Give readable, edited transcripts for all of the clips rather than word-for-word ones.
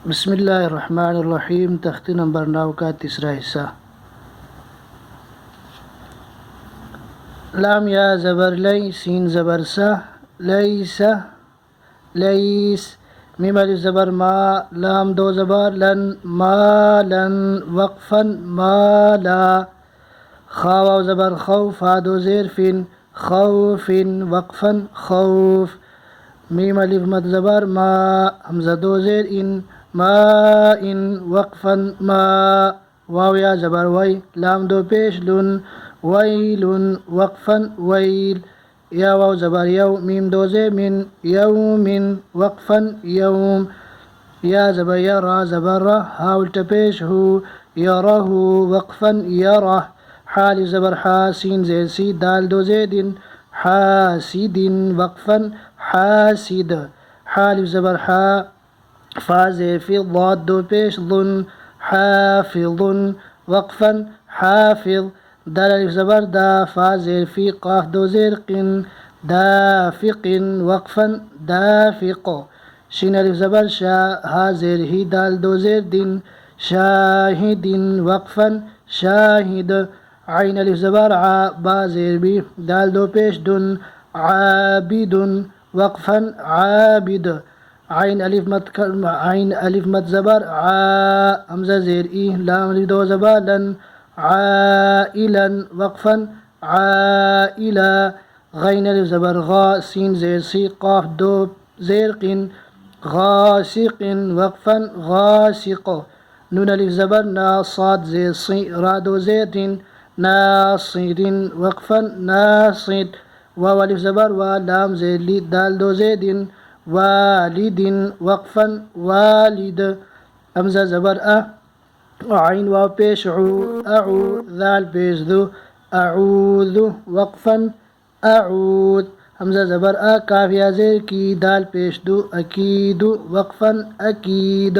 बिस्मिल्लाहिर्रहमानिर्रहीम। तख्ती नंबर 9 का तीसरा हिस्सा। लाम या ज़बर लई, सीन ज़बर सा, लईसा, लईस। मीम अलिफ ज़बर मा, लाम दो ज़बर लन, मालन, वक़फ़न माला। खा वाव ज़बर खौ, फा दो ज़ेर फिन, खौफिन, वक़फ़न खौफ। मीम अलिफ मद ज़बर मा, हमज़ा दो ज़ेर इन, मा इन, वक़फ़न मा। वाव या ज़बर वई, लाम दो पेश लुन, वैलुन, वक़फ़न वैल। या वाव ज़बर यौ, मीम दो ज़ेर मिन, यौमिन, वक़फ़न यौम। या ज़बर या, रा ज़बर रा, हा उल्टा पेश हु, यरहु, वक़फ़न यरह। हा अलिफ ज़बर हा, सीन ज़ेर सी, दाल दो ज़ेर दिन, हासिदिन, वक़फ़न हासिद। हा अलिफ ज़बर हा, फा ज़ेर फी, ज़ाद दो पेश ज़ुन, हाफ़िज़ुन, वक़फ़न हाफ़िज़। दाल अलिफ ज़बर दा, फा ज़ेर फी, क़ाफ दो ज़ेर क़िन, दाफ़िक़िन, वक़फ़न दाफ़िक़। शीन अलिफ ज़बर शा, हा ज़ेर ही, दाल दो ज़ेर दिन, शाहिदिन, वक़फ़न शाहिद। आइन अलिफ ज़बर आ, बा ज़ेर बी, दाल दो पेश दुन, आबिदुन, वक़फ़न आबिद। आइन अलिफ मद ज़बर आ, हमज़ा ज़ेर ई, लाम अलिफ दो ज़बर लन, आइलन, वक़फ़न आइला। गैन अलिफ ज़बर गा, सीन ज़ेर सी, क़ाफ दो ज़ेर क़िन, गासिक़िन, वक़फ़न गासिक़। नून अलिफ ज़बर ना, साद ज़ेर सी, रा दो ज़ेर दिन, नासिरिन, वक़फ़न नासिद। वाव अलिफ ज़बर वा, लाम ज़ेर ली, दाल दो ज़ेर दिन, वालिदिन, वक़फ़न वालिद। हमज़ा ज़बर अ, आइन वाव पेश उ, अउ, दाल पेश दो, अऊदु, वक़फ़न अऊद। हमज़ा ज़बर अ, काफ या ज़ेर की, दाल पेश दो, अकीदु, वक़फ़न अकीद।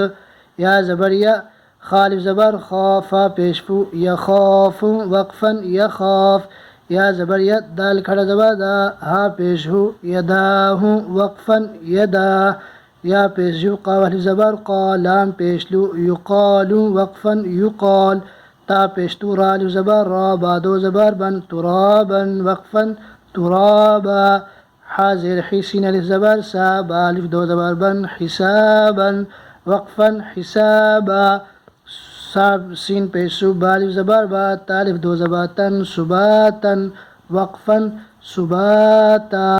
या ज़बर या, खा अलिफ ज़बर खा, फा पेश फू, यख़ाफ़ु, वक़फ़न यख़ाफ़। या ज़बर या, दाल खड़ा ज़बर दा, हा पेश हु, यदाहु, वक़फ़न यदा। या पेश यु, क़ाफ अलिफ ज़बर क़ा, लाम पेश लु, युक़ालु, वक़फ़न युक़ाल। ता पेश तु, रा अलिफ ज़बर रा, बा दो ज़बर बन, तुराबन, वक़फ़न तुराबा। हा ज़ेर ही, सीन अलिफ ज़बर सा, बा अलिफ दो ज़बर बन, हिसाबन, वक़फ़न हिसाबा। साब सीन पेश सु, बा अलिफ ज़बर बा, ता अलिफ दो ज़बर तन, सुबातन, वक़फ़न सुबाता।